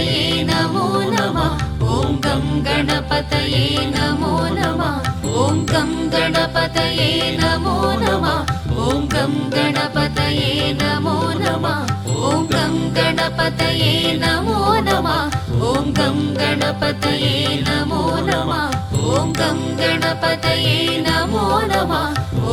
गणपतये नमो नमः ॐ गं गणपतये नमो नमः ॐ गं गणपतये नमो नमः ॐ गं गणपतये नमो नमः ॐ गं गणपतये नमो नमः ॐ गं गणपतये नमो नमः ॐ गं गणपतये नमो नमः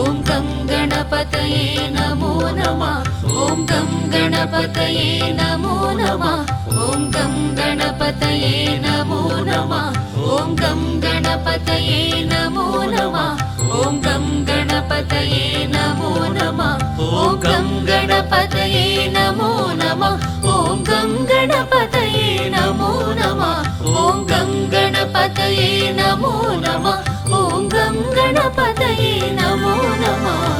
ॐ गं गणपतये नमो नमः ॐ गं गणपतये नमो नमः ॐ गं गणपतये नमो नमः ॐ गं गणपतये नमो नमः ॐ गं गणपतये नमो नमः ॐ गं गणपतये नमो नमः ॐ गं गणपतये नमो नमः ॐ गं गणपतये नमो नमः ॐ गं गणपतये नमो नमः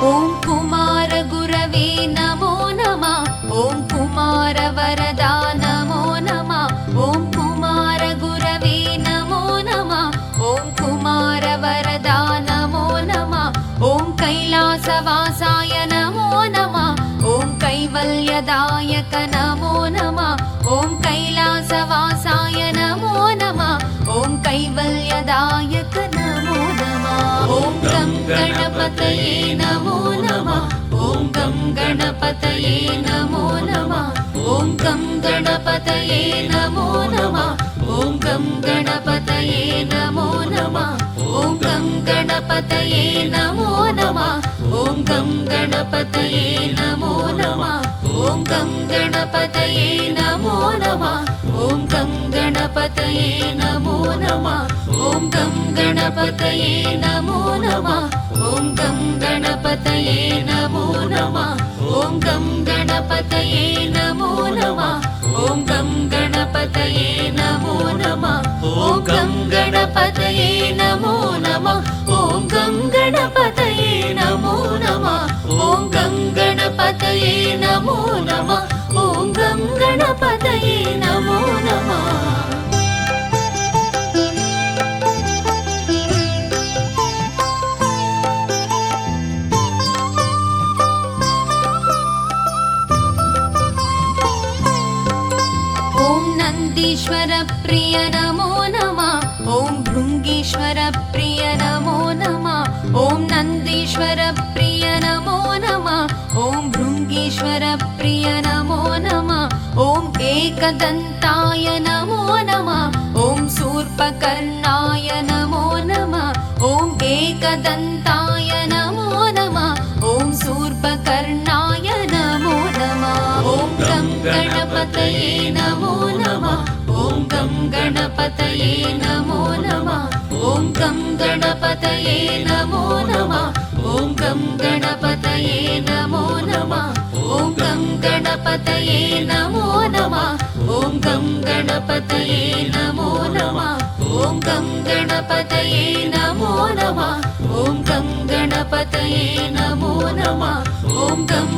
ॐ कुमार गुरवे नमो नमः ॐ कुमार वरदा नमो नमः ॐ कुमार गुरवे नमो नमः ॐ कुमार वरदा नमो नमः ॐ कैलासवासाय नमो नमः ॐ कैवल्यदायक नमो नमः ॐ कैलासवासाय नमो नमः ॐ कैवल्यदायक नमो नमः ॐ गं गणपतये नमो नमः ॐ गं गणपतये नमो नमः ॐ गं गणपतये नमो नमः ॐ गं गणपतये नमो नमः ॐ गं गणपतये नमो नमः ॐ गं गणपतये नमो नमः ॐ गं गणपतये नमो नमः ॐ गं गणपतये नमो नमः ॐ गं गणपतये नमो नमः ॐ गं गणपतये नमो नमः ॐ गं गणपतये नमो नमः ॐ गं गणपतये नमो नमः ॐ गं गणपतये नमो नमः ॐ गं गणपतये नमो नमः ॐ गं गणपतये नमो नमः ॐ गं गणपतये नमो नमः नन्दीश्वर प्रिय नमो नमः ॐ भृङ्गीश्वर प्रिय नमो नमः ॐ नन्दीश्वर प्रिय नमो नमः ॐ भृङ्गीश्वर प्रिय नमो नमः ॐ एकदन्ताय नमो नमः ॐ शूर्पकर्णाय नमो नमः ॐ एकदन्ताय नमो नमः ॐ शूर्पकर्णाय नमो नमः ॐ गं गणपतये नमो नमः ॐ गं गणपतये नमो नमः ॐ गं गणपतये नमो नमः ॐ गं गणपतये नमो नमः ॐ गं गणपतये नमो नमः ॐ गं गणपतये नमो नमः ॐ गं गणपतये नमो नमः ॐ गं गणपतये नमो नमः ॐ गं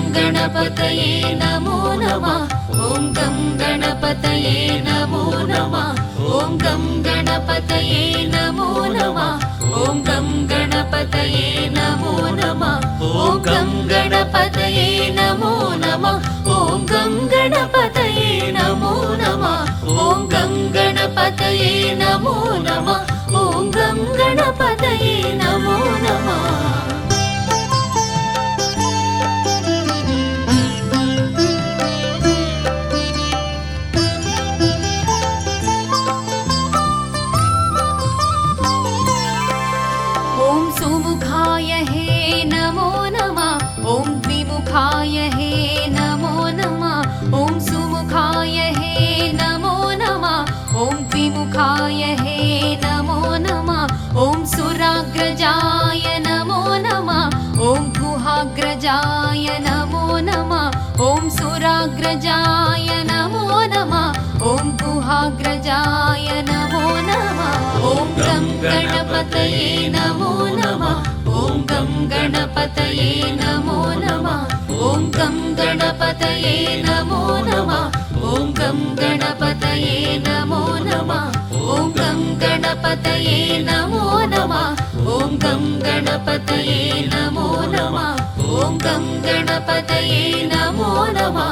गणपतये नमो नमः ॐ गं गणपतये नमो नमः ॐ गं गणपतये नमो नमः ॐ गं गणपतये नमो नमः ॐ गं गणपतये नमो नमः ॐ गं गणपतये नमो नमः ॐ गं गणपतये नमो नमः ॐ गं गणपतये नमो नमः ॐ सुमुखाय हे नमो नमः ॐ द्विमुखाय हे नमो नमः ॐ सुमुखाय हे नमो नमः ॐ द्विमुखाय हे नमो नमः ॐ सुराग्रजाय नमो नमः ॐ गुहाग्रजाय नमो नमः ॐ सुराग्रजाय नमो नमः ॐ गुहाग्रजाय नमो नमः ॐ गं गणपतये नमो नमः ॐ गं गणपतये नमो नमः ॐ गं गणपतये नमो नमः ॐ गं गणपतये नमो नमः गणपतये नमो नमः ॐ गं गणपतये नमो नमः ॐ गं गणपतये नमो नमः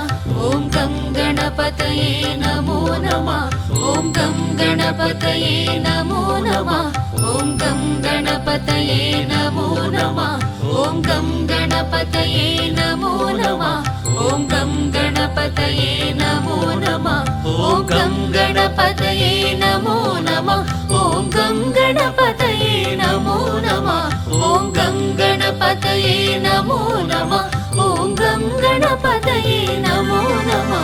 ॐ गं गणपतये नमो नमः ॐ गं गणपतये नमो नमः ॐ गं गणपतये नमो नमः ॐ गं गणपतये नमो नमः ॐ गं गणपतये नमो नमः ॐ गं गणपतये नमो नमः ॐ गं गणपतये नमो नमः ॐ गं गणपतये नमो नमः ॐ गं गणपतये नमो नमः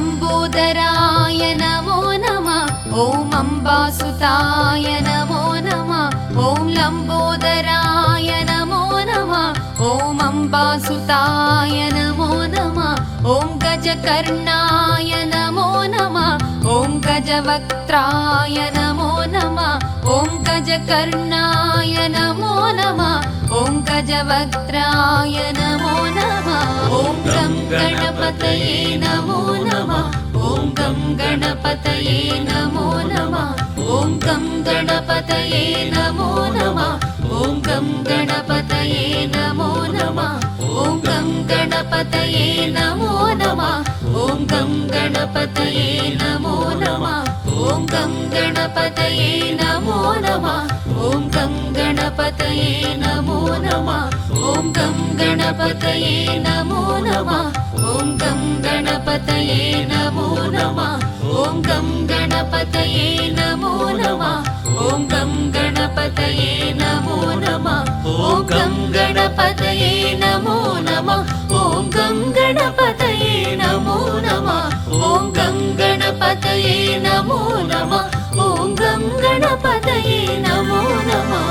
लम्बोदराय नमो नमः ॐ अम्बासुताय नमो नमः ॐ लम्बोदराय नमो नमः ॐ अम्बासुताय नमो नमः ॐ गजकर्णाय नमो नमः ॐ गजवक्त्राय नमो नमः ॐ गजकर्णाय नमो नमः ॐ गजवक्त्राय नमो नमः ॐ गं गणपतये नमो नमः ॐ गं गणपतये नमो नमः ॐ गं गणपतये नमो नमः ॐ गं गणपतये नमो नमः ॐ गं गणपतये नमो नमः ॐ गं गणपतये नमो नमः ॐ गं गणपतये नमो नमः ॐ गं गणपतये नमो नमः ॐ गं गणपतये नमो नमः ॐ गं गणपतये नमो नमः ॐ गं गणपतये नमो नमः ॐ गं गणपतये नमो नमः ॐ गं गणपतये नमो नमः ॐ गं गणपतये नमो नमः ॐ गं गणपतये नमो नमः ॐ गं गणपतये नमो नमः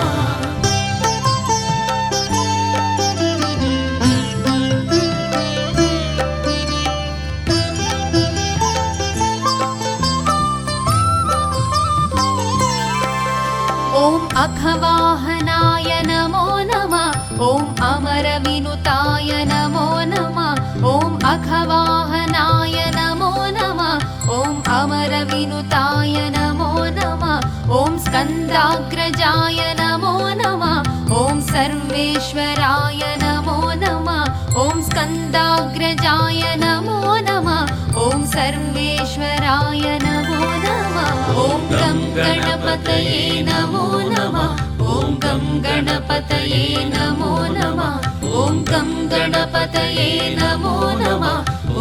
ॐ अघवाहनाय नमो नमः ॐ अमरविनुताय नमो नमः ॐ अघवाहनाय नमो नमः ॐ अमरविनुताय नमो नमः ॐ स्कन्दाग्रजाय नमो नमः ॐ सर्वेश्वराय नमो नमः ॐ स्कन्दाग्रजाय नमो नमः ॐ सर्वेश्वराय नमो नमः ॐ गं गणपतये नमो नमः ॐ गं गणपतये नमो नमः ॐ गं गणपतये नमो नमः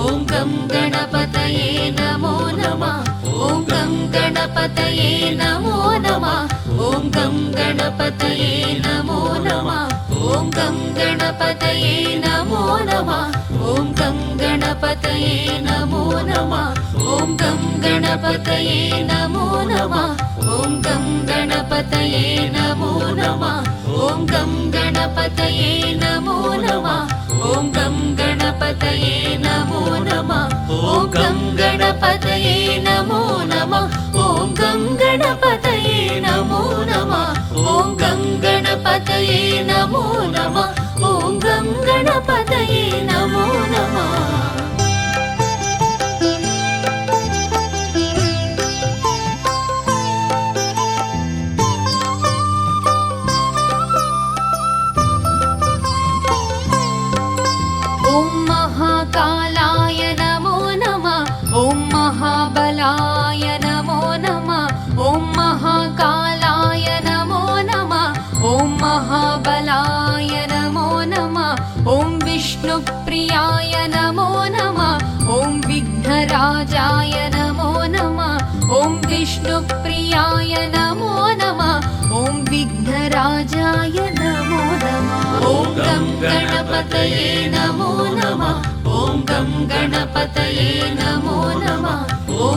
ॐ गं गणपतये नमो नमः ॐ गं गणपतये नमो नमः ॐ गं गणपतये नमो नमः ॐ गं गणपतये नमो नमः ॐ गं गणपतये नमो नमः ॐ गं गणपतये नमो नमः ॐ गं गणपतये नमो नमः ॐ गं गणपतये नमो नमः ॐ गं गणपतये नमो नमः ॐ गं गणपतये नमो नमः ॐ गं गणपतये नमो नमः ॐ गं गणपतये नमो नमः ॐ गं गणपतये नमो नमः ॐ महाकालाय नमो नमः ॐ महाबलाय नमो नमः ॐ महाकालाय नमो नमः ॐ महाबलाय नमो नमः ॐ विष्णुप्रियाय नमो नमः ॐ विघ्नराजाय नमो नमः ॐ विष्णुप्रियाय नमो नमः ॐ विघ्नराजाय नमो नमः ॐ गं गणपतये नमो नमः ॐ गं गणपतये नमो नमः ॐ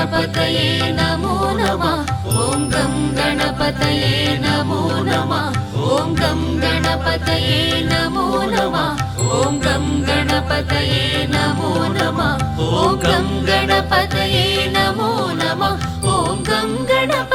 गणपतये नमो नमः ॐ गं गणपतये नमो नमः ॐ गं गणपतये नमो नमः ॐ गं गणपतये नमो नमः ॐ गं गणपतये नमो नमः ॐ गं गणपतये